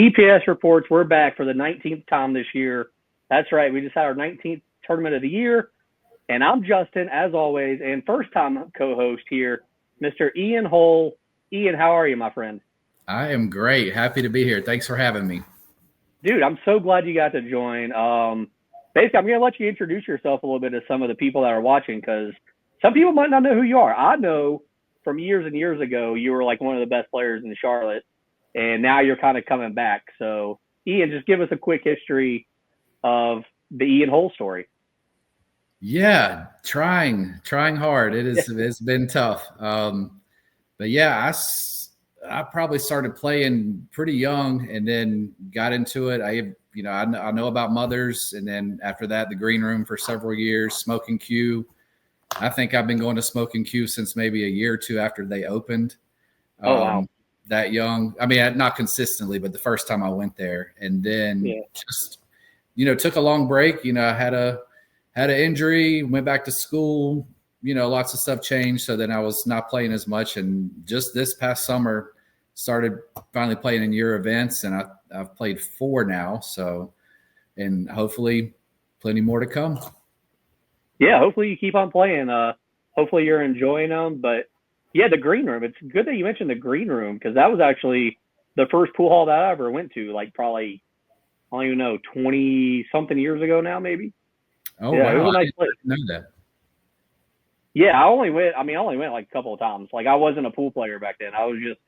TPS reports we're back for the 19th time this year. That's right. We just had our 19th tournament of the year. And I'm Justin, as always, and first-time co-host here, Mr. Ian Hull. Ian, how are you, my friend? I am great. Happy to be here. Thanks for having me. Dude, I'm so glad you got to join. Basically, I'm going to let you introduce yourself a little bit to some of the people that are watching because some people might not know who you are. I know from years and years ago you were like one of the best players in Charlotte, and now you're kind of coming back. So, Ian, just give us a quick history of the Ian Hull story. Yeah, trying hard. It's been tough. But yeah, I probably started playing pretty young and then got into it. I know about Mothers, and then after that, the green room for several years, Smoking Q. I think I've been going to Smoking Q since maybe a year or two after they opened. Oh, wow. That young. I mean, not consistently, but the first time I went there, and then just took a long break. I had an injury, went back to school. Lots of stuff changed. So then I was not playing as much. And just this past summer, started finally playing in your events. And I've played 4 now. So, and hopefully plenty more to come. Yeah, hopefully you keep on playing. Hopefully you're enjoying them. But yeah, the green room. It's good that you mentioned the green room because that was actually the first pool hall that I ever went to, like probably, I don't even know, 20-something years ago now, maybe. Oh, yeah, wow. It was a nice place. I didn't know that. Yeah, I only went like a couple of times. Like I wasn't a pool player back then. I was just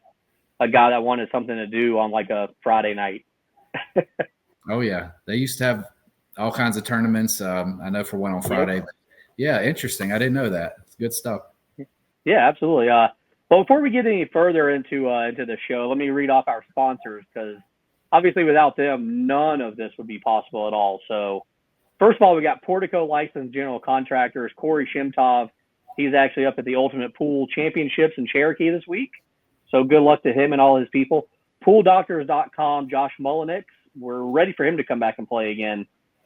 a guy that wanted something to do on like a Friday night. Oh yeah, they used to have all kinds of tournaments. I know for one on Friday. But yeah, interesting. I didn't know that. It's good stuff. Yeah, absolutely. Well, before we get any further into the show, let me read off our sponsors because obviously without them, none of this would be possible at all. So first of all, we got Portico Licensed General Contractors, Corey Shimtov. He's actually up at the Ultimate Pool Championships in Cherokee this week. So good luck to him and all his people. PoolDoctors.com, Josh Mullenix. We're ready for him to come back and play again.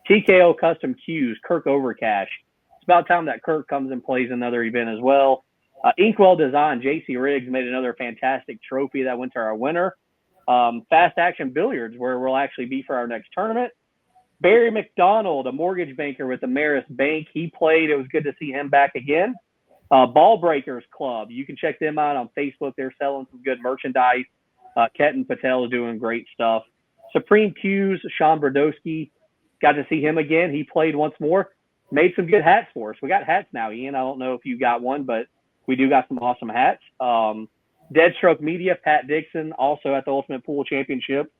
TKO Custom Qs, Kirk Overcash. It's about time that Kirk comes and plays another event as well. Inkwell Design, JC Riggs made another fantastic trophy that went to our winner. Fast Action Billiards, where we'll actually be for our next tournament. Barry McDonald, a mortgage banker with Ameris Bank. He played. It was good to see him back again. Ball Breakers Club. You can check them out on Facebook. They're selling some good merchandise. Ketan Patel is doing great stuff. Supreme Q's, Sean Brodowski. Got to see him again. He played once more. Made some good hats for us. We got hats now, Ian. I don't know if you got one, but we do got some awesome hats. Deadstroke Media, Pat Dixon, also at the Ultimate Pool Championship.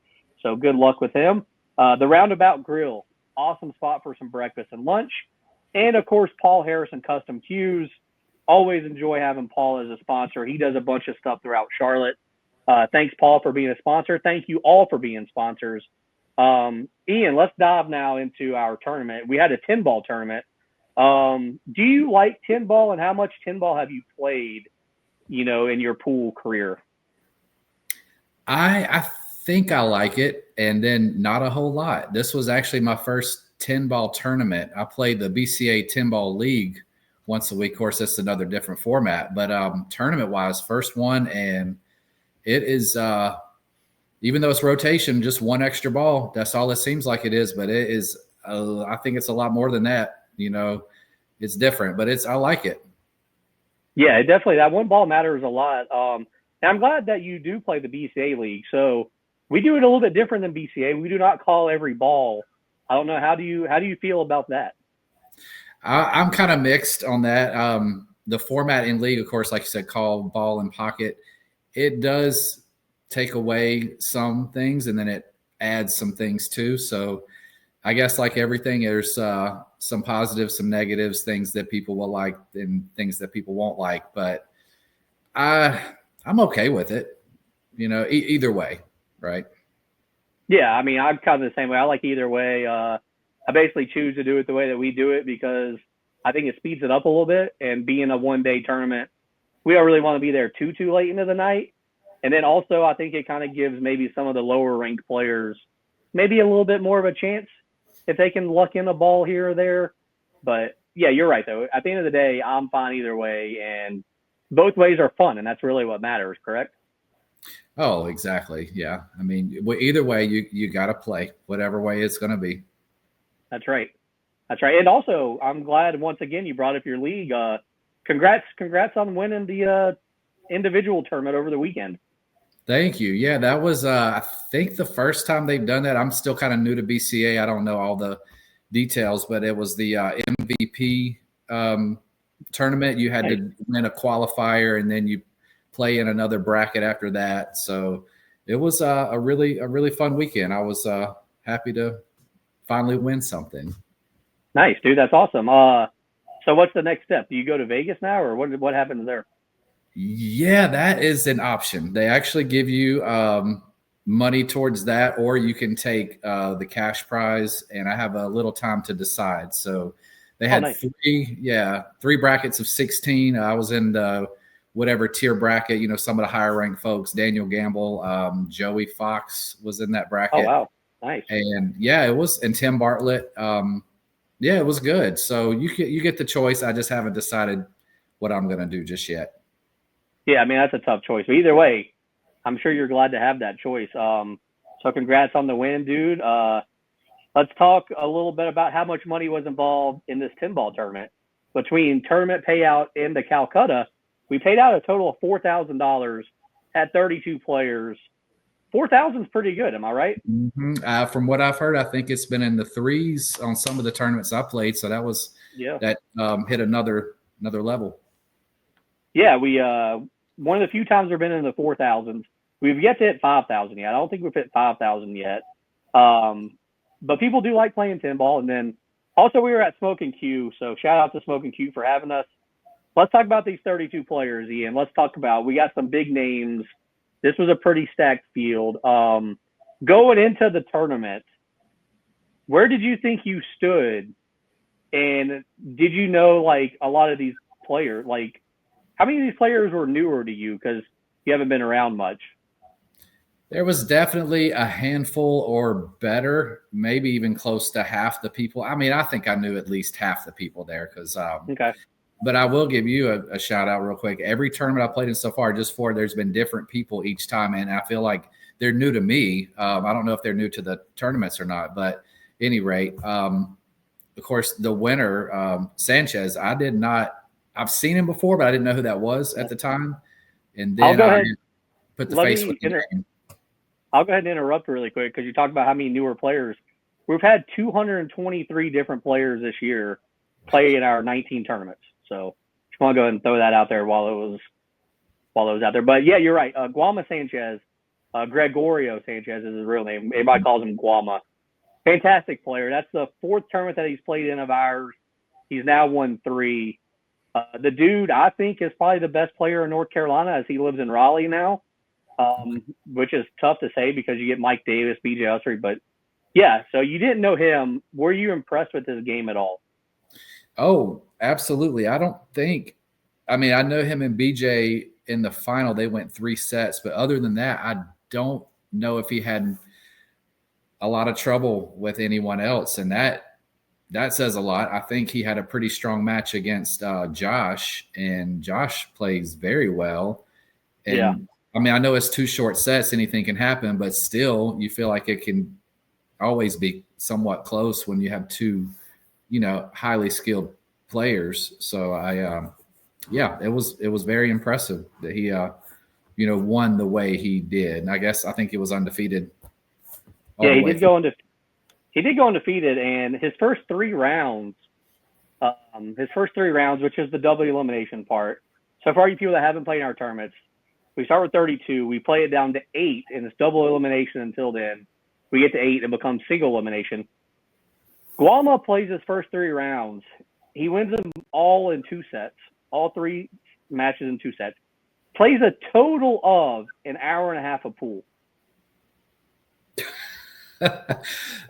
So good luck with him. The Roundabout Grill, awesome spot for some breakfast and lunch. And, of course, Paul Harrison Custom Q's. Always enjoy having Paul as a sponsor. He does a bunch of stuff throughout Charlotte. Thanks, Paul, for being a sponsor. Thank you all for being sponsors. Ian, let's dive now into our tournament. We had a 10-ball tournament. Do you like 10-ball, and how much 10-ball have you played, in your pool career? I think I like it, and then not a whole lot. This was actually my first 10-ball tournament. I played the BCA 10-ball league once a week. Of course, that's another different format, but tournament-wise, first one, and it is even though it's rotation, just one extra ball. That's all it seems like it is, but it is. I think it's a lot more than that. It's different, but I like it. Yeah, definitely. That one ball matters a lot. And I'm glad that you do play the BCA league. So we do it a little bit different than BCA. We do not call every ball. I don't know. How do you feel about that? I'm kind of mixed on that. The format in league, of course, like you said, call ball and pocket. It does take away some things, and then it adds some things too. So I guess like everything, there's some positives, some negatives, things that people will like and things that people won't like. But I'm okay with it, either way, right? Yeah, I mean, I'm kind of the same way. I like either way. I basically choose to do it the way that we do it because I think it speeds it up a little bit. And being a one-day tournament, we don't really want to be there too late into the night. And then also, I think it kind of gives maybe some of the lower-ranked players maybe a little bit more of a chance if they can luck in a ball here or there. But, yeah, you're right, though. At the end of the day, I'm fine either way. And both ways are fun, and that's really what matters, correct? Oh, exactly. Yeah. I mean, either way, you got to play whatever way it's going to be. That's right. That's right. And also, I'm glad once again you brought up your league. Congrats on winning the individual tournament over the weekend. Thank you. Yeah, that was I think the first time they've done that. I'm still kind of new to BCA. I don't know all the details, but it was the MVP tournament. You had Nice. to win a qualifier, and then you play in another bracket after that. So it was a really fun weekend. I was happy to finally win something. Nice, dude. That's awesome. So what's the next step? Do you go to Vegas now, or what happens there? Yeah, that is an option. They actually give you money towards that, or you can take the cash prize. And I have a little time to decide. So they had Nice. three brackets of 16. I was in the whatever tier bracket. Some of the higher ranked folks. Daniel Gamble, Joey Fox was in that Oh bracket, wow, nice. and yeah, it was. And Tim Bartlett. Yeah, it was good. So you get the choice. I just haven't decided what I'm going to do just yet. Yeah, I mean that's a tough choice. But either way, I'm sure you're glad to have that choice. So congrats on the win, dude. Let's talk a little bit about how much money was involved in this 10-ball tournament. Between tournament payout and the Calcutta, we paid out a total of $4,000 at 32 players. 4,000 is pretty good, am I right? Mm-hmm. From what I've heard, I think it's been in the threes on some of the tournaments I played. So that hit another level. Yeah, we one of the few times we've been in the 4,000s. We've yet to hit 5,000 yet. I don't think we've hit 5,000 yet. But people do like playing 10-ball. And then also we were at Smoke and Q, so shout out to Smoke and Q for having us. Let's talk about these 32 players, Ian. Let's talk about, we got some big names. This was a pretty stacked field. Going into the tournament, where did you think you stood? And did you know, like, a lot of these players, like, how many of these players were newer to you because you haven't been around much? There was definitely a handful or better, maybe even close to half the people. I mean, I think I knew at least half the people there because Okay. but I will give you a shout out real quick. Every tournament I played in so far, there's been different people each time, and I feel like they're new to me. I don't know if they're new to the tournaments or not, but at any rate, of course, the winner, Sanchez, I've seen him before, but I didn't know who that was at the time. And then I put the face with the name. I'll go ahead and interrupt really quick because you talked about how many newer players. We've had 223 different players this year play in our 19 tournaments. So just want to go ahead and throw that out there while it was out there. But yeah, you're right. Guama Sanchez, Gregorio Sanchez is his real name. Everybody calls him Guama. Fantastic player. That's the fourth tournament that he's played in of ours. He's now won 3. The dude, I think, is probably the best player in North Carolina as he lives in Raleigh now, which is tough to say because you get Mike Davis, BJ Usry. But yeah, so you didn't know him. Were you impressed with his game at all? Oh, absolutely. I mean, I know him and BJ in the final, they went 3 sets. But other than that, I don't know if he had a lot of trouble with anyone else. And that says a lot. I think he had a pretty strong match against Josh, and Josh plays very well. And Yeah. I mean, I know it's 2 short sets, anything can happen, but still you feel like it can always be somewhat close when you have 2, highly skilled players. So it was very impressive that he, won the way he did. And I think he was undefeated. Yeah, he did go undefeated, and his first 3 rounds, which is the double elimination part. So for all you people that haven't played in our tournaments, we start with 32. We play it down to 8, and it's double elimination until then. We get to 8 and becomes single elimination. Guama plays his first 3 rounds. He wins them all in 2 sets, all 3 matches in 2 sets. Plays a total of an hour and a half of pool.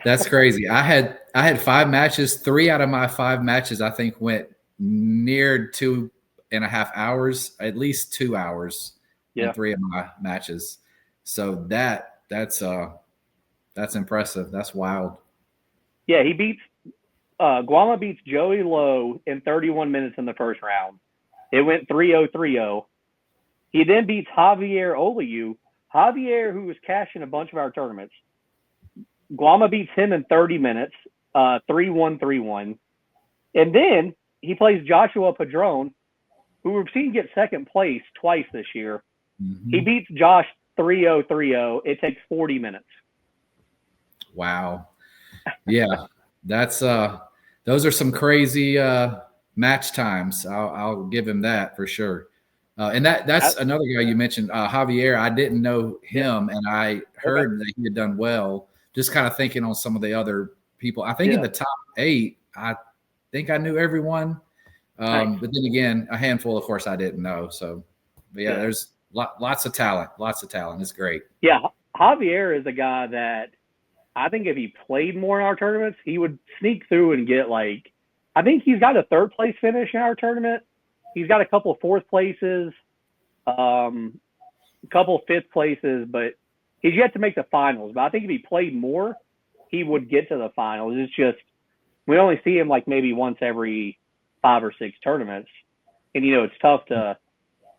That's crazy. I had 5 matches. 3 out of my 5 matches, I think, went near 2.5 hours, at least 2 hours in 3 of my matches. So that's impressive. That's wild. Yeah, Guama beats Joey Lowe in 31 minutes in the first round. It went 3-0, 3-0. He then beats Javier Oliu Javier, who was cashing a bunch of our tournaments, Guama beats him in 30 minutes, 3-1, 3-1. And then he plays Joshua Padron, who we've seen get second place twice this year. Mm-hmm. He beats Josh 3-0, 3-0. It takes 40 minutes. Wow. Yeah, that's those are some crazy match times. I'll give him that for sure. And that's another guy you mentioned, Javier. I didn't know him, and I heard that he had done well. Just kind of thinking on some of the other people. I think in the top 8, I think I knew everyone. Nice. But then again, a handful, of course, I didn't know. So, but yeah, there's lots of talent. Lots of talent. It's great. Yeah, Javier is a guy that I think if he played more in our tournaments, he would sneak through and get like, I think he's got a 3rd place finish in our tournament. He's got a couple of 4th places, a couple of 5th places, but he's yet to make the finals. But I think if he played more, he would get to the finals. It's just, we only see him like maybe once every 5 or 6 tournaments. And, it's tough to,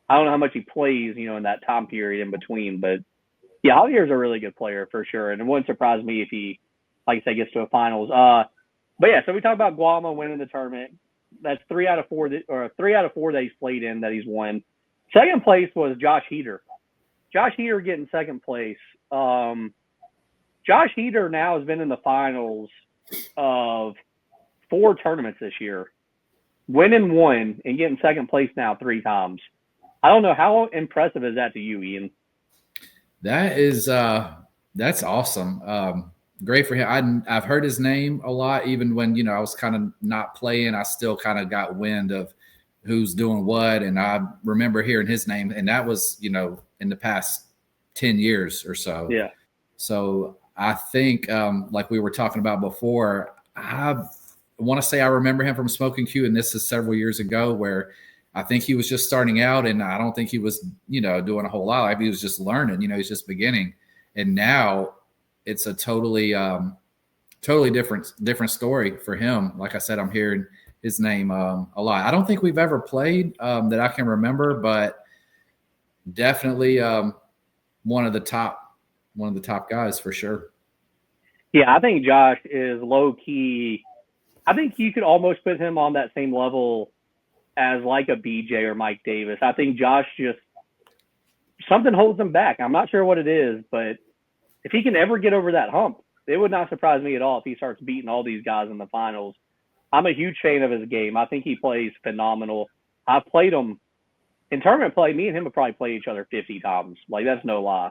I don't know how much he plays, in that time period in between. But, yeah, Javier's a really good player for sure. And it wouldn't surprise me if he, like I said, gets to a finals. But, yeah, so we talk about Guama winning the tournament. That's 3 out of 4 that he's played in that he's won. Second place was Josh Heater. Josh Heater getting second place. Josh Heater now has been in the finals of 4 tournaments this year, winning 1 and getting second place now 3 times. I don't know, how impressive is that to you, Ian? That is that's awesome. Great for him. I've heard his name a lot, even when I was kind of not playing. I still kind of got wind of who's doing what, and I remember hearing his name, and that was in the past 10 years or so. Yeah. So I think like we were talking about before, I want to say I remember him from Smoking Q, and this is several years ago, where I think he was just starting out, and I don't think he was doing a whole lot. Like, he was just learning. He's just beginning, and now it's a totally different story for him. Like I said, I'm hearing his name a lot. I don't think we've ever played that I can remember, but definitely one of the top guys for sure. Yeah, I think Josh is low key. I think you could almost put him on that same level as like a BJ or Mike Davis. I think Josh just, something holds him back. I'm not sure what it is, but if he can ever get over that hump, it would not surprise me at all if he starts beating all these guys in the finals. I'm a huge fan of his game. I think he plays phenomenal. I've played him in tournament play. Me and him have probably played each other 50 times. Like, that's no lie.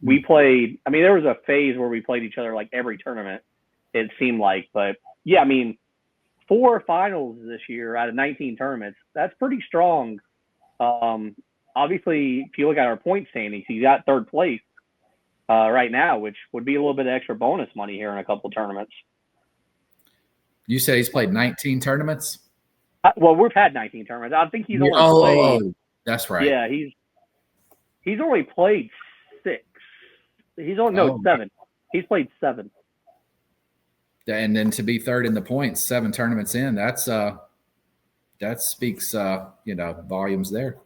We played, there was a phase where we played each other like every tournament, it seemed like. But, yeah, 4 finals this year out of 19 tournaments, that's pretty strong. Obviously, if you look at our point standings, he's at 3rd place right now, which would be a little bit of extra bonus money here in a couple of tournaments. You said he's played 19 tournaments? Well, we've had 19 tournaments. I think he's only played. That's right. Yeah, he's only played 6. He's only 7. He's played 7. And then to be 3rd in the points, 7 tournaments in, that speaks volumes there.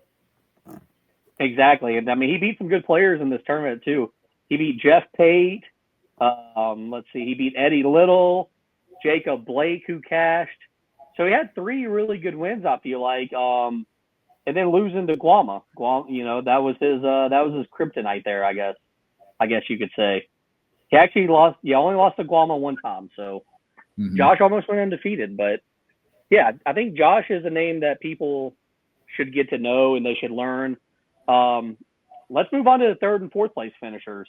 Exactly. And he beat some good players in this tournament too. He beat Jeff Pate. Let's see, he beat Eddie Little, Jacob Blake, who cashed. So he had 3 really good wins, I feel like. And then losing to Guama. That was his kryptonite there, I guess you could say. He actually lost. He only lost to Guama 1 time. So Josh almost went undefeated. But yeah, I think Josh is a name that people should get to know and they should learn. Let's move on to the 3rd and 4th place finishers.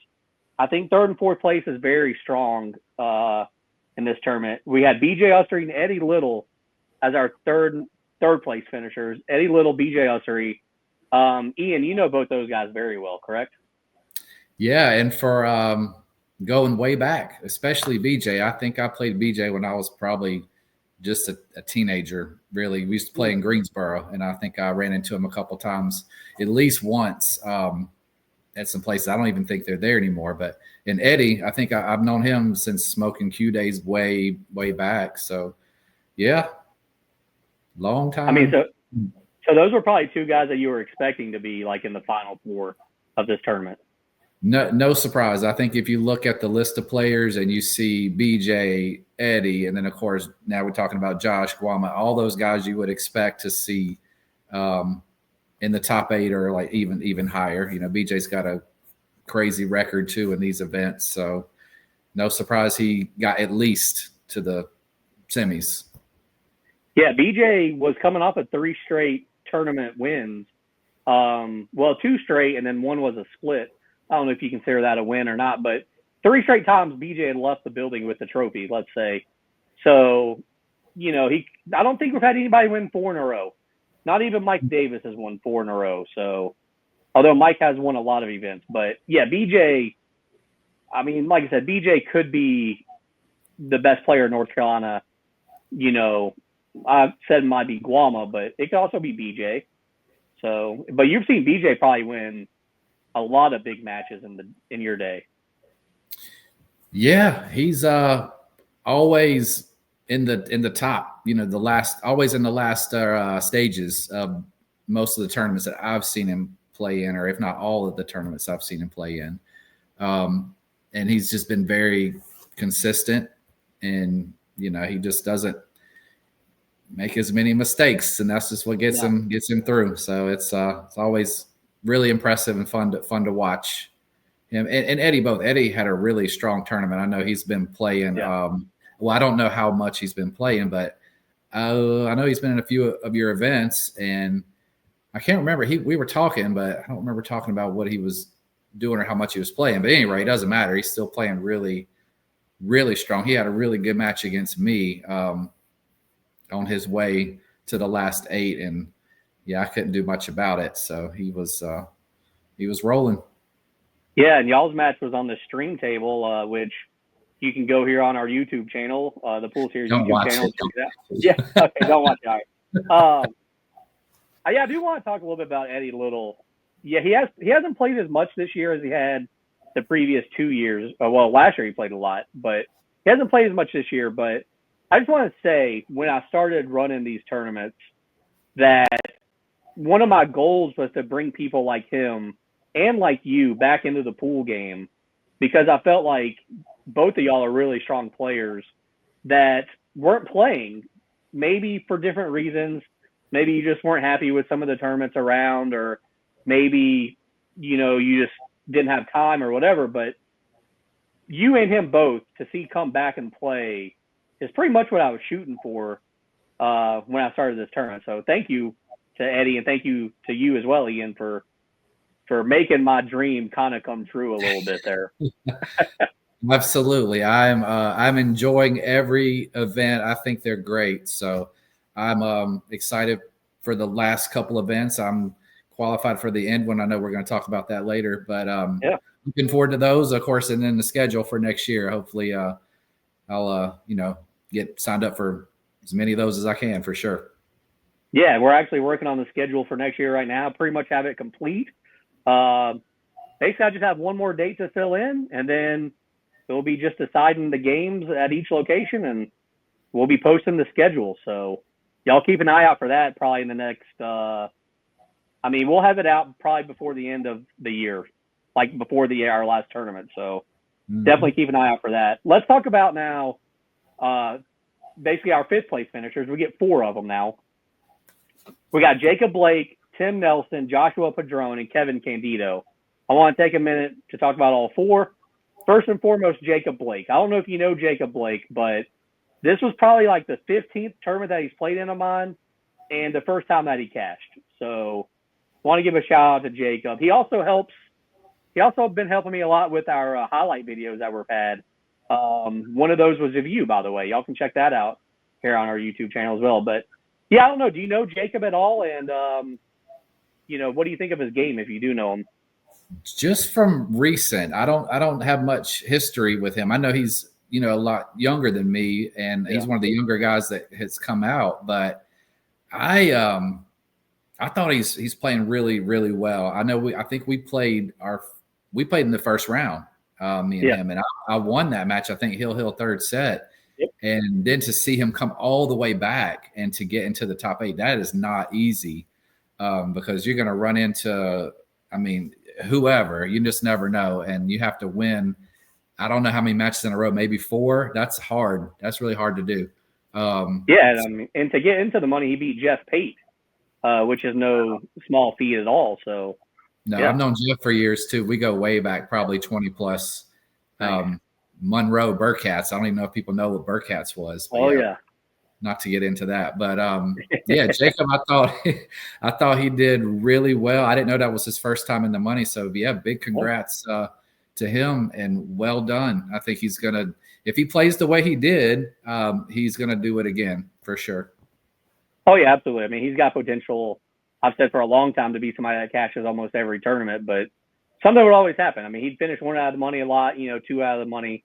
I think 3rd and 4th place is very strong in this tournament. We had BJ Ussery and Eddie Little as our third place finishers. Eddie Little, BJ Ussery. Ian, you know both those guys very well, correct? Yeah, and for going way back, especially BJ. I think I played BJ when I was probably just a teenager, really. We used to play in Greensboro, and I think I ran into him a couple times, at least once, at some places. I don't even think they're there anymore. But in Eddie, I think I've known him since Smoking Q days way back. So, yeah, long time. So those were probably 2 guys that you were expecting to be like in the final 4 of this tournament. No surprise. I think if you look at the list of players and you see BJ, Eddie, and then of course now we're talking about Josh, Guama, all those guys you would expect to see in the top 8 or like even higher. BJ's got a crazy record too in these events, so no surprise he got at least to the semis. Yeah, BJ was coming off of 3 straight tournament wins. 2 straight, and then one was a split. I don't know if you consider that a win or not, but 3 straight times BJ had left the building with the trophy, let's say. So, I don't think we've had anybody win 4 in a row. Not even Mike Davis has won 4 in a row. So, although Mike has won a lot of events, but yeah, BJ, I mean, like I said, BJ could be the best player in North Carolina. I said it might be Guama, but it could also be BJ. So, but you've seen BJ probably win a lot of big matches in your day. Yeah, he's always in the top. Always in the last stages of most of the tournaments that I've seen him play in, or if not all of the tournaments I've seen him play in. And he's just been very consistent, and he just doesn't make as many mistakes, and that's just what gets him through. So it's always really impressive and fun to watch him and Eddie both. Eddie had a really strong tournament. I know he's been playing. Well, I don't know how much he's been playing, but I know he's been in a few of your events, and I can't remember. We were talking, but I don't remember talking about what he was doing or how much he was playing. But anyway, it doesn't matter. He's still playing really, really strong. He had a really good match against me on his way to the last 8, and I couldn't do much about it. So he was rolling. Yeah, and y'all's match was on the stream table, which you can go here on our YouTube channel, the Pool Series YouTube channel. Yeah, okay, don't watch it. All right. I do want to talk a little bit about Eddie Little. Yeah, he hasn't played as much this year as he had the previous 2 years. Well, last year he played a lot, but he hasn't played as much this year. But I just want to say, when I started running these tournaments, that one of my goals was to bring people like him and like you back into the pool game, because I felt like both of y'all are really strong players that weren't playing, maybe for different reasons. Maybe you just weren't happy with some of the tournaments around, or maybe, you just didn't have time or whatever. But you and him both to see come back and play is pretty much what I was shooting for when I started this tournament. So thank you to Eddie, and thank you to you as well, Ian, for making my dream kind of come true a little bit there. Absolutely. I'm enjoying every event. I think they're great. So I'm excited for the last couple events. I'm qualified for the end one. I know we're going to talk about that later, but looking forward to those, of course, and then the schedule for next year. Hopefully I'll get signed up for as many of those as I can, for sure. Yeah, we're actually working on the schedule for next year right now. Pretty much have it complete. Basically, I just have one more date to fill in, and then we'll be just deciding the games at each location, and we'll be posting the schedule. So y'all keep an eye out for that probably in the next we'll have it out probably before the end of the year, like before our last tournament. So definitely keep an eye out for that. Let's talk about now basically our 5th place finishers. We get 4 of them now. We got Jacob Blake, Tim Nelson, Joshua Padron, and Kevin Candido. I want to take a minute to talk about all 4. First and foremost, Jacob Blake. I don't know if you know Jacob Blake, but this was probably like the 15th tournament that he's played in of mine, and the first time that he cashed. So I want to give a shout out to Jacob. He also been helping me a lot with our highlight videos that we've had. One of those was of you, by the way. Y'all can check that out here on our YouTube channel as well. But yeah, I don't know. Do you know Jacob at all? And what do you think of his game if you do know him? Just from recent, I don't have much history with him. I know he's a lot younger than me, and he's one of the younger guys that has come out. But I thought he's playing really, really well. I think we played in the first round, me and him, and I won that match. I think Hill third set. Yep. And then to see him come all the way back and to get into the top 8, that is not easy, because you're going to run into, whoever. You just never know, and you have to win. I don't know how many matches in a row, maybe 4. That's hard. That's really hard to do. Yeah, I mean, and to get into the money, he beat Jeff Pate, which is no small feat at all. So, no, yeah. I've known Jeff for years too. We go way back, probably 20 plus. Nice. Monroe Burkats. I don't even know if people know what Burkats was. Oh yeah. Not to get into that, but yeah, Jacob, I thought he did really well. I didn't know that was his first time in the money, so yeah, big congrats to him and well done. I think he's gonna, if he plays the way he did, he's gonna do it again for sure. Oh yeah, absolutely. I mean, he's got potential. I've said for a long time to be somebody that cashes almost every tournament, but something would always happen. I mean, he'd finish 1 out of the money a lot, 2 out of the money.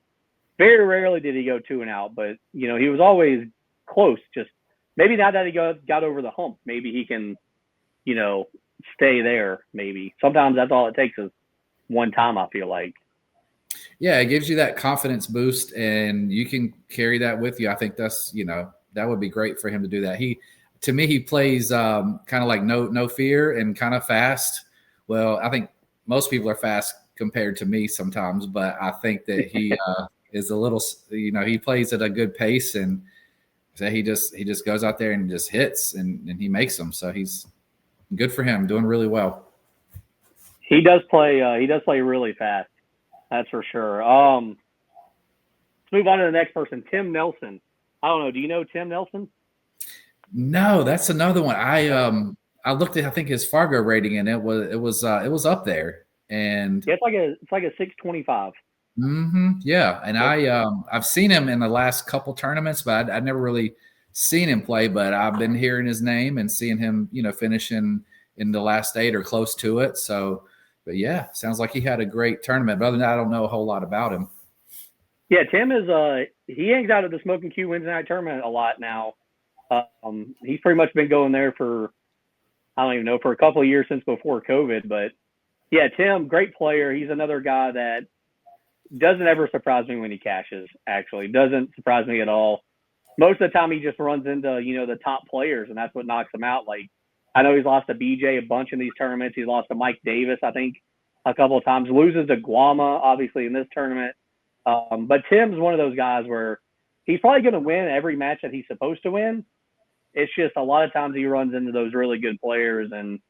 Very rarely did he go 2 and out, but he was always close. Just maybe now that he got over the hump, maybe he can, stay there. Maybe sometimes that's all it takes is one time. I feel like. Yeah, it gives you that confidence boost, and you can carry that with you. I think that's that would be great for him to do that. To me, he plays kind of like no fear and kind of fast. Well, I think most people are fast compared to me sometimes, but I think that he is a little, he plays at a good pace, and so he just goes out there and just hits and he makes them. So he's good for him, doing really well. He does play really fast. That's for sure. Let's move on to the next person, Tim Nelson. I don't know. Do you know Tim Nelson? No, that's another one. I looked at, I think, his Fargo rating, and it was up there. And yeah, it's like a 625. Yeah, and I've seen him in the last couple tournaments, but I'd never really seen him play. But I've been hearing his name and seeing him, finishing in the last 8 or close to it. So, but yeah, sounds like he had a great tournament. But other than that, I don't know a whole lot about him. Yeah, Tim is he hangs out at the Smoking Q Wednesday night tournament a lot now. He's pretty much been going there for, I don't even know, for a couple of years since before COVID. But yeah, Tim, great player. He's another guy that doesn't ever surprise me when he cashes. Actually, doesn't surprise me at all. Most of the time, he just runs into the top players, and that's what knocks him out. Like, I know he's lost to BJ a bunch in these tournaments. He's lost to Mike Davis, I think, a couple of times. Loses to Guama, obviously, in this tournament. But Tim's one of those guys where he's probably going to win every match that he's supposed to win. It's just a lot of times he runs into those really good players and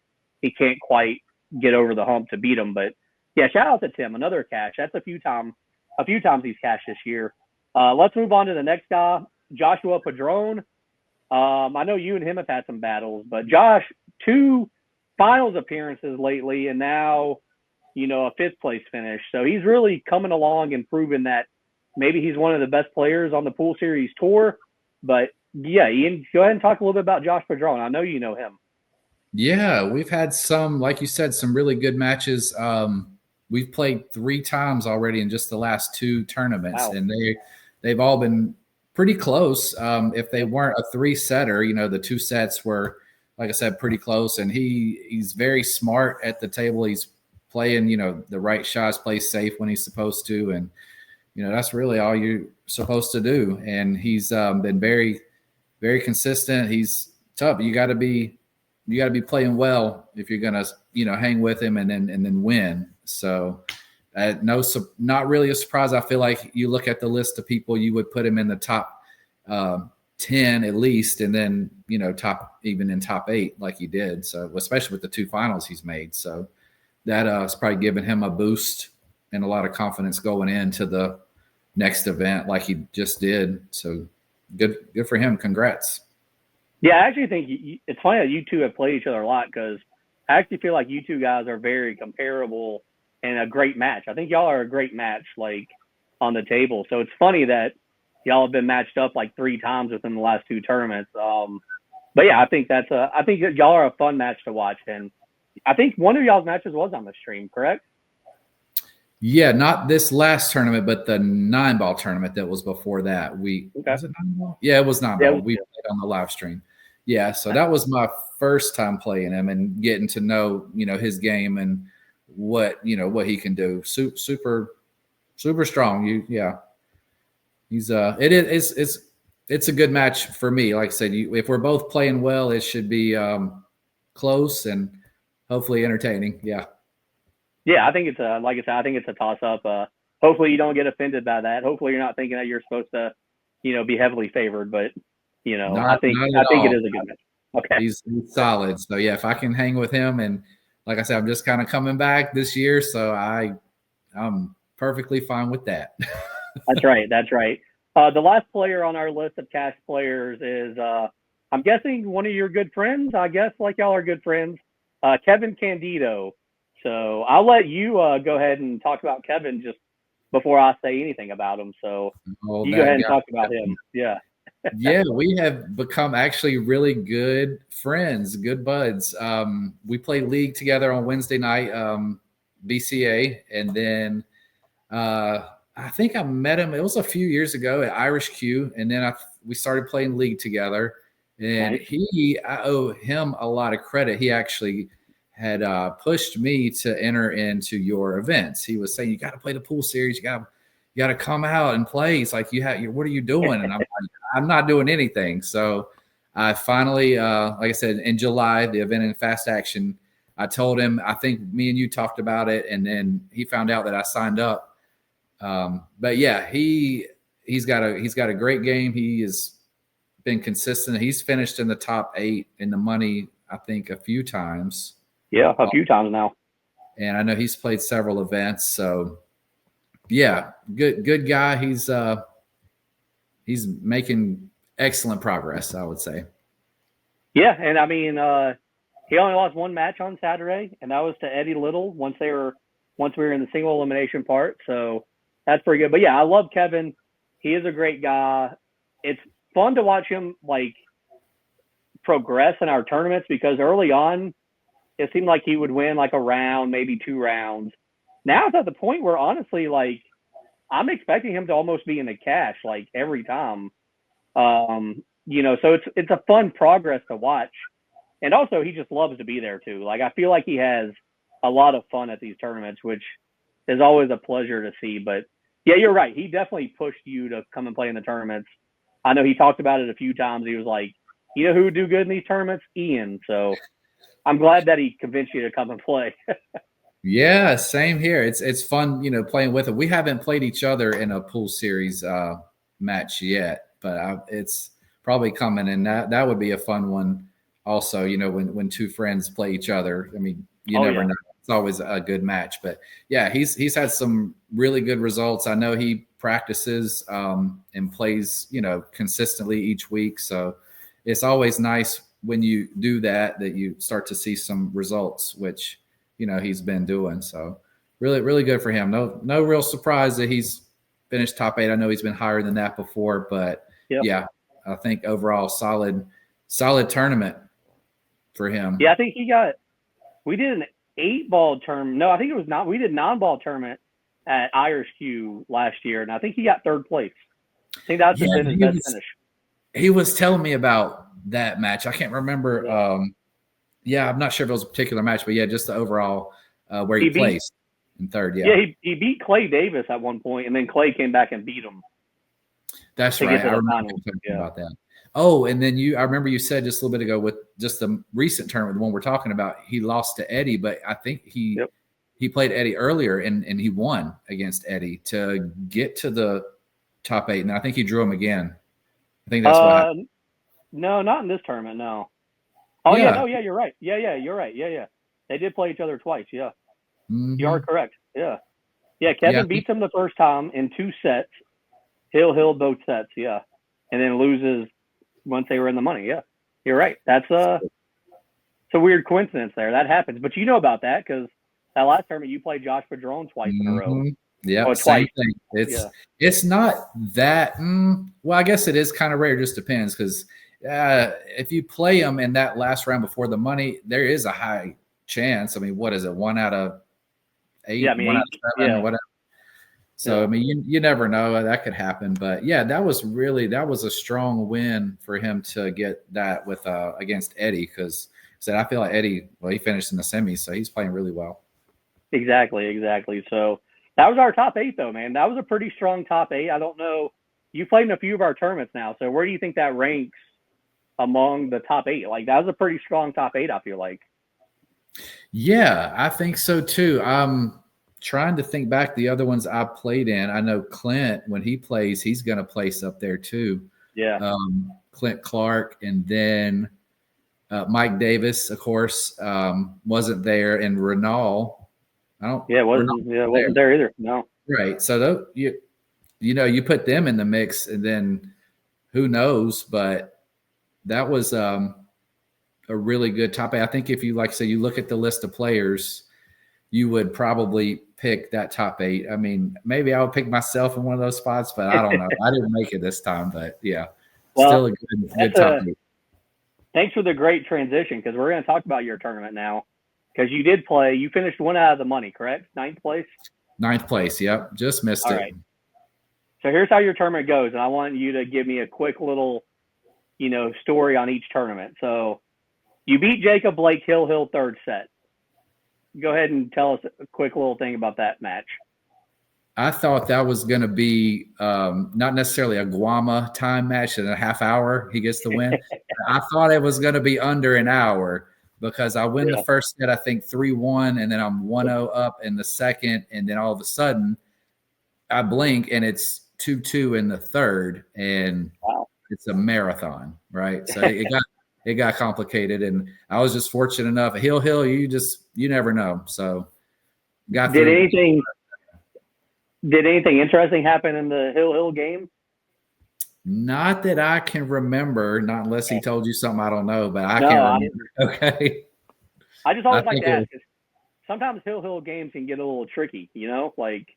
he can't quite get over the hump to beat them. But yeah, shout out to Tim, another cash. That's a few times he's cashed this year. Let's move on to the next guy, Joshua Padron. I know you and him have had some battles, but Josh, 2 finals appearances lately, and now a 5th place finish. So he's really coming along and proving that maybe he's one of the best players on the Pool Series tour. But yeah, Ian, go ahead and talk a little bit about Josh Padron. I know you know him. Yeah, we've had some, like you said, some really good matches. We've played 3 times already in just the last 2 tournaments, Wow. and they've all been pretty close. If they weren't a 3-setter, the 2 sets were, like I said, pretty close. And he's very smart at the table. He's playing, the right shots, plays safe when he's supposed to, and that's really all you're supposed to do. And he's been very, very consistent. He's tough. You got to be playing well if you're gonna hang with him and then win. So not really a surprise. I feel like you look at the list of people, you would put him in the top 10 at least, and then top 8 like he did. So especially with the 2 finals he's made. So that is probably giving him a boost and a lot of confidence going into the next event like he just did. So good for him. Congrats. Yeah, I actually think it's funny that you 2 have played each other a lot, because I actually feel like you 2 guys are very comparable and a great match. I think y'all are a great match, like, on the table. So it's funny that y'all have been matched up like 3 times within the last 2 tournaments. But yeah, I think that y'all are a fun match to watch, and I think one of y'all's matches was on the stream, correct? Yeah, not this last tournament, but the 9-ball tournament that was before that. Was it 9-ball? Yeah, it was 9-ball. We played on the live stream. Yeah, so that was my first time playing him and getting to know, his game and what he can do. Super strong. He's it's a good match for me. Like I said, if we're both playing well, it should be close and hopefully entertaining. Yeah. Yeah, I think it's a like I said, I think it's a toss up. Hopefully you don't get offended by that. Hopefully you're not thinking that you're supposed to, be heavily favored. But I think Not at I think it all. is a good match. Okay, He's solid. So yeah, if I can hang with him, and like I said, I'm just kind of coming back this year, so I'm perfectly fine with that. that's right. That's right. The last player on our list of cash players is I'm guessing one of your good friends. I guess like y'all are good friends, Kevin Candido. So I'll let you go ahead and talk about Kevin just before I say anything about him. So Oh, you go that ahead and guy. talk about him. Yeah. Yeah, we have become actually really good friends, good buds. We play league together on Wednesday night, BCA, and then I think I met him. It was a few years ago at Irish Q, and then we started playing league together. And Nice. I owe him a lot of credit. He actually had pushed me to enter into your events. He was saying, "You got to play the pool series. You got to come out and play." He's like, what are you doing?" And I'm like, "I'm not doing anything." So I finally, like I said, in July, the event in Fast Action, I told him. I think me and you talked about it, and then he found out that I signed up. But yeah, he's got a great game. He has been consistent. He's finished in the top 8 in the money, I think, a few times. Yeah, a few times now. And I know he's played several events. So yeah, good guy. He's making excellent progress, I would say. Yeah, and I mean, he only lost one match on Saturday, and that was to Eddie Little once we were in the single elimination part. So that's pretty good. But yeah, I love Kevin. He is a great guy. It's fun to watch him like progress in our tournaments because early on it seemed like he would win like a round, maybe 2 rounds. Now it's at the point where honestly, like I'm expecting him to almost be in the cash like every time. So it's a fun progress to watch. And also he just loves to be there too. Like I feel like he has a lot of fun at these tournaments, which is always a pleasure to see. But yeah, you're right. He definitely pushed you to come and play in the tournaments. I know he talked about it a few times. He was like, who would do good in these tournaments? Ian. So I'm glad that he convinced you to come and play. Yeah, same here. It's fun, playing with him. We haven't played each other in a pool series match yet, but it's probably coming, and that would be a fun one. Also, when two friends play each other. I mean, you never know. It's always a good match, but yeah, he's had some really good results. I know he practices and plays, consistently each week. So it's always nice when you do that you start to see some results, which he's been doing. So really, really good for him. No real surprise that he's finished top 8. I know he's been higher than that before, but Yep. yeah, I think overall solid tournament for him. Yeah, I think we did an 8-ball tournament. No, I think it was not. We did 9-ball tournament at Irish Q last year, and I think he got 3rd place. I think that's been his best finish. He was telling me about that match. I can't remember. Yeah. I'm not sure if it was a particular match, but yeah, just the overall where he placed in 3rd. Yeah. Yeah, he beat Clay Davis at one point, and then Clay came back and beat him. That's right. I remember talking about that. Oh, and then I remember you said just a little bit ago with just the recent tournament, the one we're talking about, he lost to Eddie, but I think he played Eddie earlier and he won against Eddie to get to the top 8. And I think he drew him again. I think that's what happened. No, not in this tournament. No. Oh yeah. No, yeah, you're right. Yeah, you're right. Yeah. They did play each other twice. Yeah. Mm-hmm. You are correct. Yeah. Yeah. Kevin beats him the first time in 2 sets. Hill both sets. Yeah. And then loses once they were in the money. Yeah. You're right. It's a weird coincidence there. That happens. But you know about that because that last tournament you played Josh Padron twice in a row. Yeah, same thing. It's not that. Well, I guess it is kind of rare. It just depends because if you play them in that last round before the money, there is a high chance. I mean, what is it? 1 out of 8, yeah, I mean, 1 out of 7, or whatever. So I mean, you never know, that could happen. But yeah, that was a strong win for him to get that with against Eddie because I feel like Eddie. Well, he finished in the semis, so he's playing really well. Exactly. So that was our top 8, though, man. That was a pretty strong top 8. I don't know. You played in a few of our tournaments now, so where do you think that ranks among the top 8? Like that was a pretty strong top 8. I feel like. Yeah, I think so too. I'm trying to think back the other ones I played in. I know Clint, when he plays, he's going to place up there too. Yeah. Clint Clark, and then Mike Davis, of course, wasn't there, and Renal. I don't. Yeah, it Renal wasn't. Yeah, it there, wasn't there either. No. right? So you put them in the mix, and then who knows? But that was a really good top eight. I think if you like say you look at the list of players, you would probably pick that top eight. I mean, maybe I would pick myself in one of those spots, but I don't know. I didn't make it this time, but yeah, still Well, a good top eight. thanks for the great transition because we're going to talk about your tournament now. Because you did play, you finished one out of the money, correct? Ninth place. Ninth place. Yep, just missed All it. right. So here's how your tournament goes, and I want you to give me a quick little, story on each tournament. So you beat Jacob Blake Hill third set. Go ahead and tell us a quick little thing about that match. I thought that was going to be not necessarily a Guama time match in a half hour. He gets the win. I thought it was going to be under an hour because I win the first set, I think 3-1, and then I'm 1-0 up in the second, and then all of a sudden I blink and it's 2-2 in the third, and it's a marathon, right? So it got complicated, and I was just fortunate enough. Hill, you never know. So got Did anything interesting happen in the Hill game? Not that I can remember, not unless he told you something I don't know, but I can't remember. Okay. I just always like to ask, because sometimes Hill games can get a little tricky, like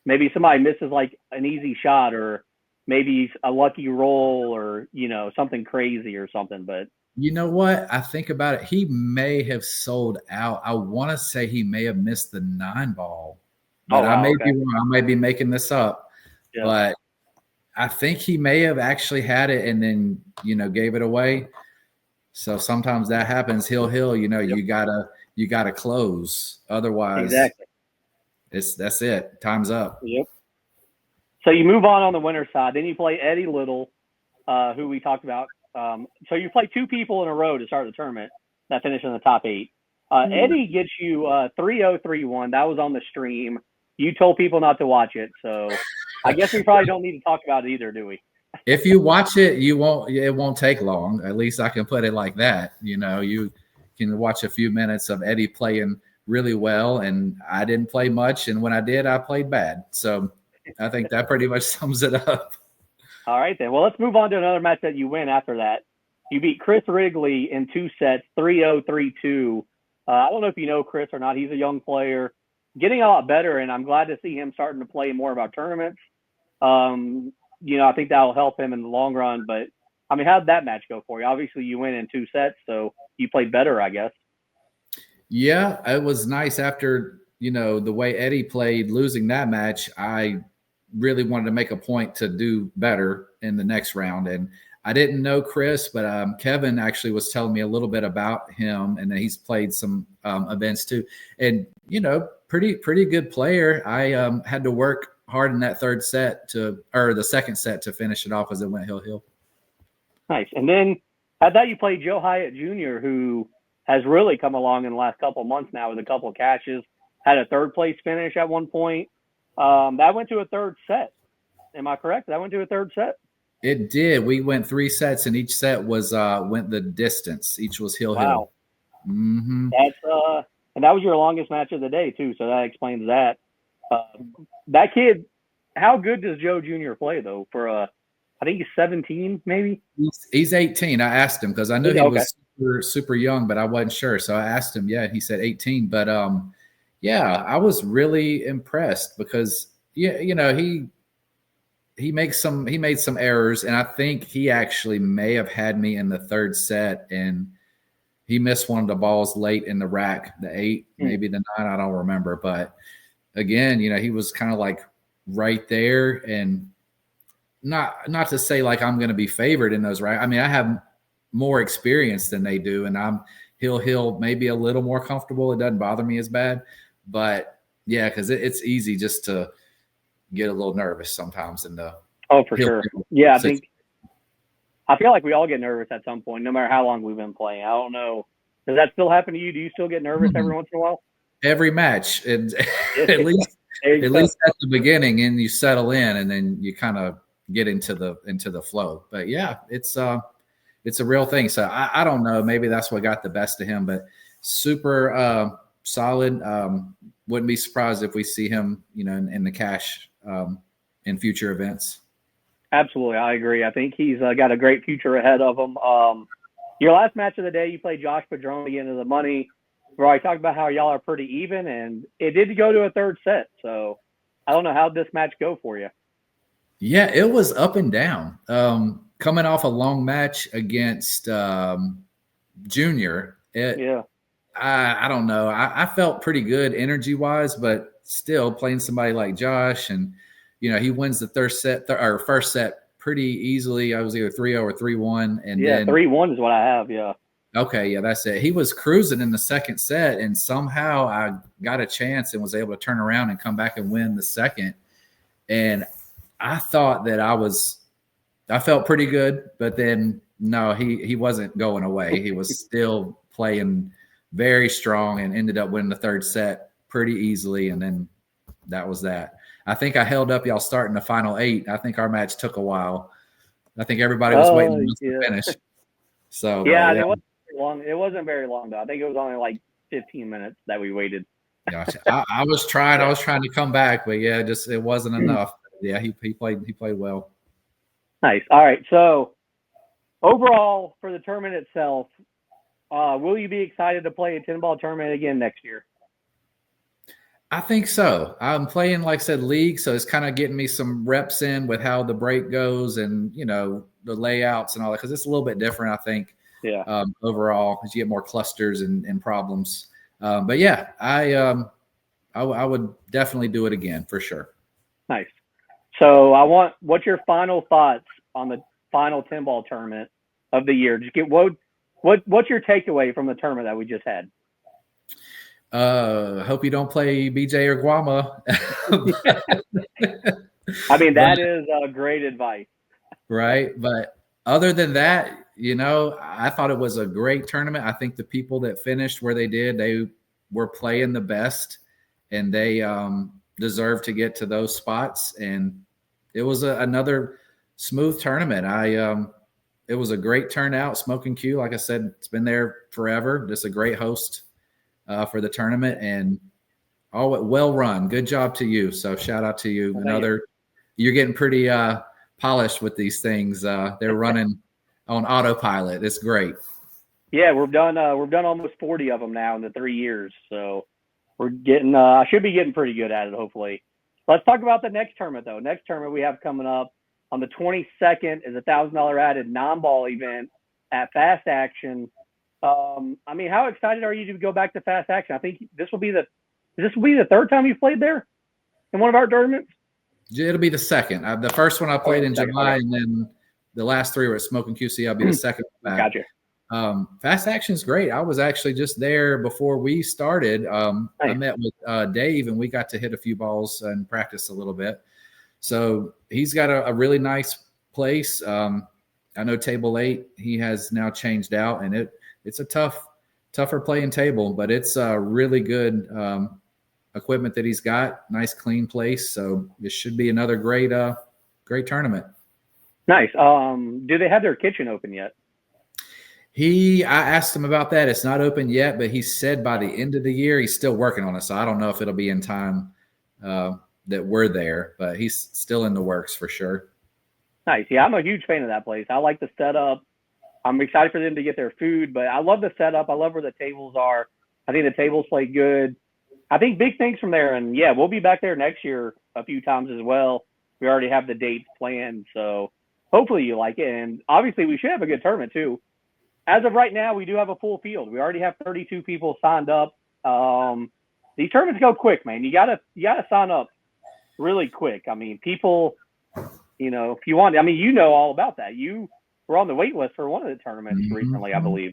maybe somebody misses like an easy shot, or maybe a lucky roll, or, something crazy or something. But you know what? I think about it. He may have sold out. I want to say he may have missed the 9-ball, but I may be wrong. I may be making this up, but I think he may have actually had it and then, gave it away. So sometimes that happens. Hill, you gotta close. Otherwise, exactly. That's it. Time's up. Yep. So you move on the winner's side. Then you play Eddie Little, who we talked about. So you play two people in a row to start the tournament that finish in the top eight. Eddie gets you 3-0, 3-1. That was on the stream. You told people not to watch it, so I guess we probably don't need to talk about it either, do we? If you watch it, it won't take long. At least I can put it like that. You can watch a few minutes of Eddie playing really well, and I didn't play much, and when I did, I played bad. So I think that pretty much sums it up. All right, then. Well, let's move on to another match that you win after that. You beat Chris Wrigley in 2 sets, 3-0, 3-2. I don't know if you know Chris or not. He's a young player, getting a lot better, and I'm glad to see him starting to play more of our tournaments. I think that will help him in the long run. But, I mean, how did that match go for you? Obviously, you win in 2 sets, so you played better, I guess. Yeah, it was nice after, the way Eddie played, losing that match. I really wanted to make a point to do better in the next round. And I didn't know Chris, but Kevin actually was telling me a little bit about him, and then he's played some events too. And, pretty good player. I had to work hard in that the second set to finish it off as it went hill. Nice. And then at that, you played Joe Hyatt Jr., who has really come along in the last couple of months now with a couple of catches, had a third place finish at one point. That went to a third set. Am I correct? That went to a third set? It did. We went 3 sets, and each set was went the distance. Each was hill. Mm-hmm. And that was your longest match of the day too. So that explains that. That kid, how good does Joe Jr. play though? I think he's 17, maybe. He's 18. I asked him because I knew he was super, super young, but I wasn't sure. So I asked him. Yeah, he said 18. But I was really impressed because he made some errors, and I think he actually may have had me in the third set, and he missed one of the balls late in the rack, the 8, maybe the 9, I don't remember. But again, he was kind of like right there, and not to say like I'm going to be favored in those, right? I mean, I have more experience than they do, and I'm hill maybe a little more comfortable. It doesn't bother me as bad, but yeah, because it's easy just to get a little nervous sometimes in the for sure. Yeah, I feel like we all get nervous at some point, no matter how long we've been playing. I don't know Does that still happen to you? Do you still get nervous every once in a while? Every match, and There you at go. least at the beginning, and you settle in, and then you kind of get into the flow. But yeah, it's a real thing. So I don't know. Maybe that's what got the best of him, but super solid. Wouldn't be surprised if we see him, in the cash in future events. Absolutely, I agree. I think he's got a great future ahead of him. Your last match of the day, you played Josh Padron to get into the money. Bro, I talked about how y'all are pretty even, and it did go to a third set. So I don't know how this match go for you. Yeah, it was up and down. Coming off a long match against Junior, I don't know. I felt pretty good energy wise, but still playing somebody like Josh, and he wins the first set pretty easily. I was either 3-0 or 3-1, and then 3-1 is what I have. Yeah. Okay, yeah, that's it. He was cruising in the second set, and somehow I got a chance and was able to turn around and come back and win the second. And I thought that I felt pretty good, but then no, he wasn't going away. He was still playing very strong and ended up winning the third set pretty easily. And then that was that. I think I held up y'all starting the final 8. I think our match took a while. I think everybody was waiting for us to finish. So yeah. It wasn't very long. It wasn't very long though. I think it was only like 15 minutes that we waited. Gotcha. I was trying to come back, but yeah, just it wasn't enough. Yeah, he played well. Nice. All right. So overall for the tournament itself, will you be excited to play a 10-ball tournament again next year? I think so. I'm playing, like I said, league, so it's kind of getting me some reps in with how the break goes and the layouts and all that, because it's a little bit different, I think. Yeah. Overall, as you get more clusters and problems. But yeah, I would definitely do it again for sure. Nice. So what's your final thoughts on the final 10-ball tournament of the year? Just get what's your takeaway from the tournament that we just had? Hope you don't play BJ or Guama. I mean, that is great advice. Right. But other than that, I thought it was a great tournament. I think the people that finished where they did, they were playing the best, and they deserve to get to those spots. And it was another smooth tournament. It was a great turnout. Smoking Q, like I said, it's been there forever. Just a great host for the tournament, and well run. Good job to you. So shout out to you. You're getting pretty polished with these things. They're running on autopilot. It's great. Yeah, we've done almost 40 of them now in the 3 years. So we're getting I should be getting pretty good at it, hopefully. Let's talk about the next tournament though. Next tournament we have coming up on the 22nd is a $1,000 added non-ball event at Fast Action. I mean, how excited are you to go back to Fast Action? I think this will be the third time you've played there in one of our tournaments. It'll be the second. The first one I played in July, and then the last 3 were at Smoking QC. I'll be the second back. Gotcha. Fast Action's great. I was actually just there before we started. Nice. I met with Dave, and we got to hit a few balls and practice a little bit. So he's got a really nice place. I know Table 8, he has now changed out, and it's a tougher playing table, but it's a really good equipment that he's got. Nice, clean place. So it should be another great tournament. Nice. Do they have their kitchen open yet? I asked him about that. It's not open yet, but he said by the end of the year, he's still working on it. So I don't know if it'll be in time that we're there, but he's still in the works for sure. Nice. Yeah, I'm a huge fan of that place. I like the setup. I'm excited for them to get their food, but I love the setup. I love where the tables are. I think the tables play good. I think big things from there. And yeah, we'll be back there next year a few times as well. We already have the dates planned. So hopefully you like it. And obviously we should have a good tournament too. As of right now, we do have a full field. We already have 32 people signed up. These tournaments go quick, man. You gotta sign up really quick. I mean, people, if you want, all about that. You were on the wait list for one of the tournaments recently, I believe.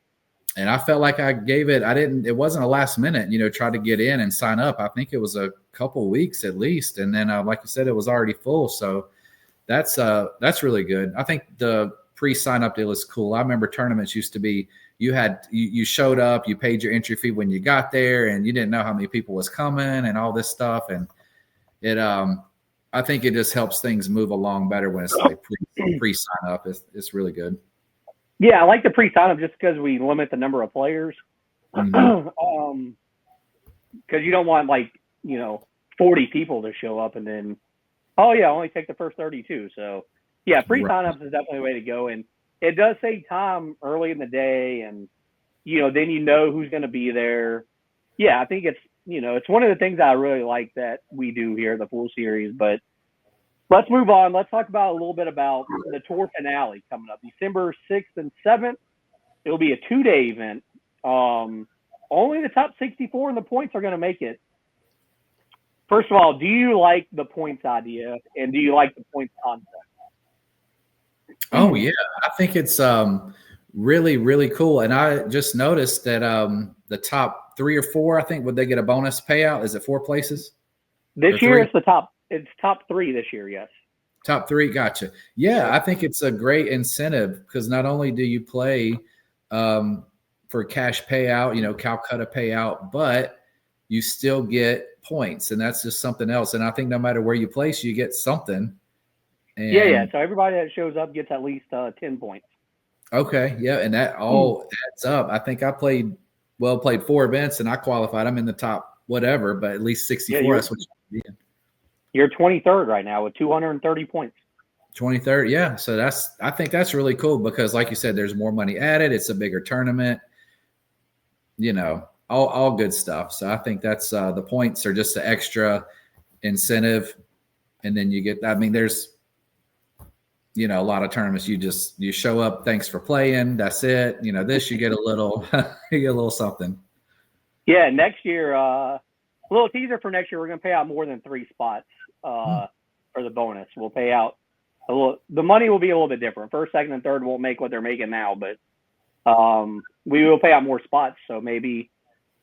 And I felt like I gave it. It wasn't a last minute, try to get in and sign up. I think it was a couple weeks at least. And then, like you said, it was already full. So that's really good. I think the pre-sign up deal is cool. I remember tournaments used to be, you showed up, you paid your entry fee when you got there, and you didn't know how many people was coming and all this stuff. And it I think it just helps things move along better when it's like pre sign up. It's really good. Yeah, I like the pre sign up just because we limit the number of players. Mm-hmm. Because you don't want 40 people to show up and then, oh yeah, only take the first 32. So yeah, pre sign ups is definitely the way to go, and it does save time early in the day, and then who's going to be there. Yeah, I think it's it's one of the things I really like that we do here at the Full Series. But let's move on. Let's talk about a little bit about the tour finale coming up December 6th and 7th. It'll be a 2-day event. Only the top 64 in the points are going to make it. First of all, do you like the points idea, and do you like the points concept? Oh yeah, I think it's really, really cool. And I just noticed that the top 3 or 4, I think, would they get a bonus payout? Is it 4 places? This year it's top 3 this year, yes. Top 3, gotcha. Yeah, I think it's a great incentive because not only do you play for cash payout, Calcutta payout, but you still get points, and that's just something else. And I think no matter where you place, you get something. And yeah. So everybody that shows up gets at least 10 points. Okay, yeah, and that all adds up. I think I played 4 events, and I qualified. I'm in the top whatever, but at least 64. Yeah, that's what you're in. You're 23rd right now with 230 points. 23rd, yeah. So I think that's really cool because, like you said, there's more money added. It's a bigger tournament. All good stuff. So I think that's the points are just the extra incentive, and then you get. I mean, there's a lot of tournaments you show up, thanks for playing, that's it. This you get a little something. Yeah, next year, a little teaser for next year, we're going to pay out more than 3 spots for the bonus. We'll pay out a little. The money will be a little bit different. First, second, and third won't make what they're making now, but we will pay out more spots. So maybe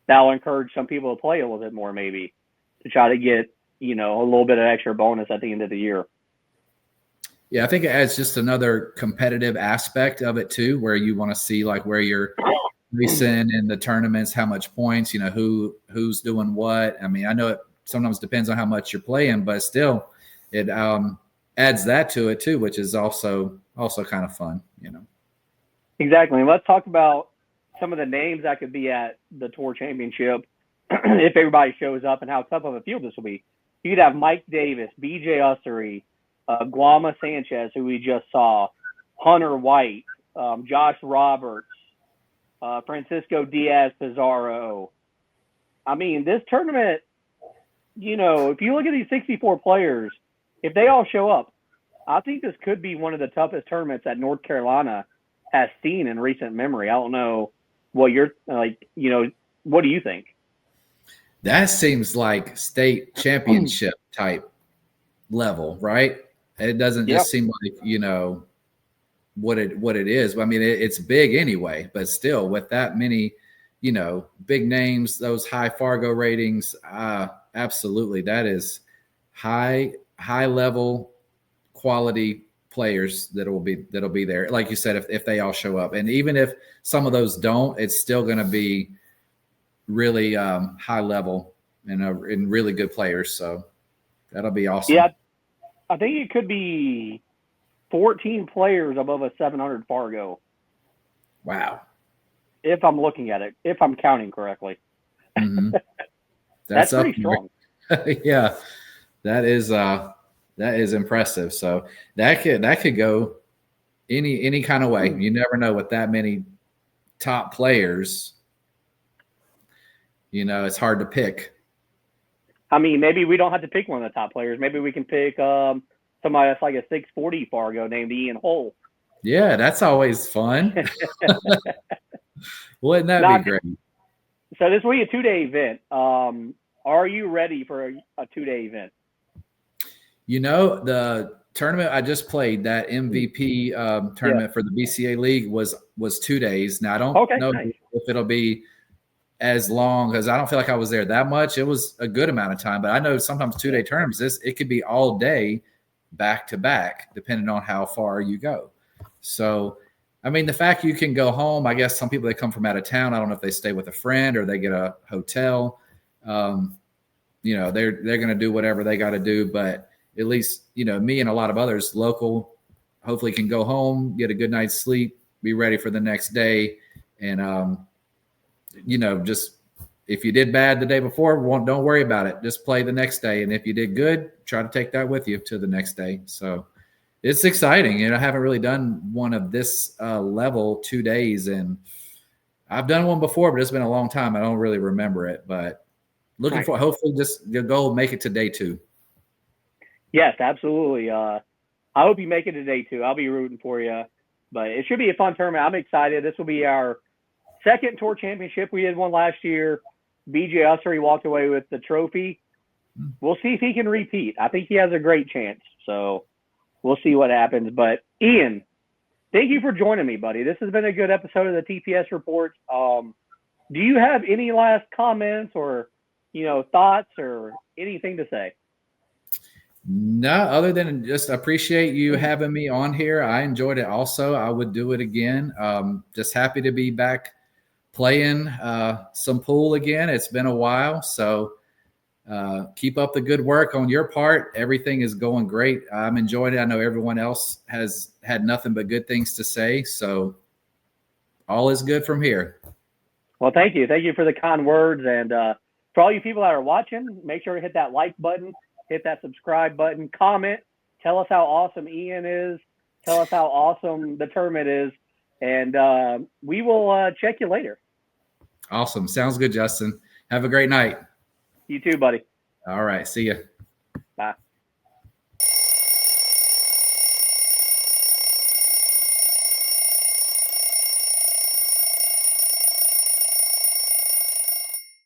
that'll encourage some people to play a little bit more, maybe to try to get a little bit of extra bonus at the end of the year. Yeah, I think it adds just another competitive aspect of it too, where you want to see like where you're racing in the tournaments, how much points, who's doing what. I mean, I know it sometimes depends on how much you're playing, but still, it adds that to it too, which is also kind of fun, Exactly. And let's talk about some of the names that could be at the Tour Championship if everybody shows up, and how tough of a field this will be. You could have Mike Davis, BJ Ussery, Guama Sanchez, who we just saw, Hunter White, Josh Roberts, Francisco Diaz Pizarro. I mean, this tournament, if you look at these 64 players, if they all show up, I think this could be one of the toughest tournaments that North Carolina has seen in recent memory. I don't know what you're like, what do you think? That seems like state championship type level, right? It doesn't just seem like, what it is. I mean, it's big anyway, but still with that many, big names, those high Fargo ratings, absolutely. That is high level quality players that'll be there. Like you said, if they all show up, and even if some of those don't, it's still going to be really high level and really good players. So that'll be awesome. Yeah. I think it could be 14 players above a 700 Fargo. Wow. If I'm looking at it, if I'm counting correctly. Mm-hmm. That's pretty strong. Yeah. That is impressive. So that could go any kind of way. You never know with that many top players. It's hard to pick. I mean, maybe we don't have to pick one of the top players. Maybe we can pick somebody that's like a 640 Fargo named Ian Hull. Yeah, that's always fun. Wouldn't that be great? So this will be a 2-day event. Are you ready for a 2-day event? The tournament I just played, that MVP tournament for the BCA League was 2 days. Now I don't know if it'll be as long, because I don't feel like I was there that much. It was a good amount of time, but I know sometimes 2-day tournaments, it could be all day back to back, depending on how far you go. So I mean, the fact you can go home, I guess some people that come from out of town, I don't know if they stay with a friend or they get a hotel. They're going to do whatever they got to do, but at least, me and a lot of others local hopefully can go home, get a good night's sleep, be ready for the next day. And, just if you did bad the day before, don't worry about it. Just play the next day. And if you did good, try to take that with you to the next day. So it's exciting. I haven't really done one of this level 2 days, and I've done one before, but it's been a long time. I don't really remember it, but looking for, hopefully just go make it to day 2. Yes, absolutely. I hope you make it to day 2. I'll be rooting for you, but it should be a fun tournament. I'm excited. This will be our second tour championship. We did one last year. BJ Ussery walked away with the trophy. We'll see if he can repeat. I think he has a great chance. So we'll see what happens. But Ian, thank you for joining me, buddy. This has been a good episode of the TPS Report. Do you have any last comments or, thoughts or anything to say? No, other than just appreciate you having me on here. I enjoyed it also. I would do it again. Just happy to be back playing some pool again. It's been a while. So keep up the good work on your part. Everything is going great. I'm enjoying it. I know everyone else has had nothing but good things to say. So all is good from here. Well, thank you. Thank you for the kind words. And for all you people that are watching, make sure to hit that like button, hit that subscribe button, comment, tell us how awesome Ian is, tell us how awesome the tournament is, and we will check you later. Awesome. Sounds good, Justin. Have a great night. You too, buddy. All right. See ya.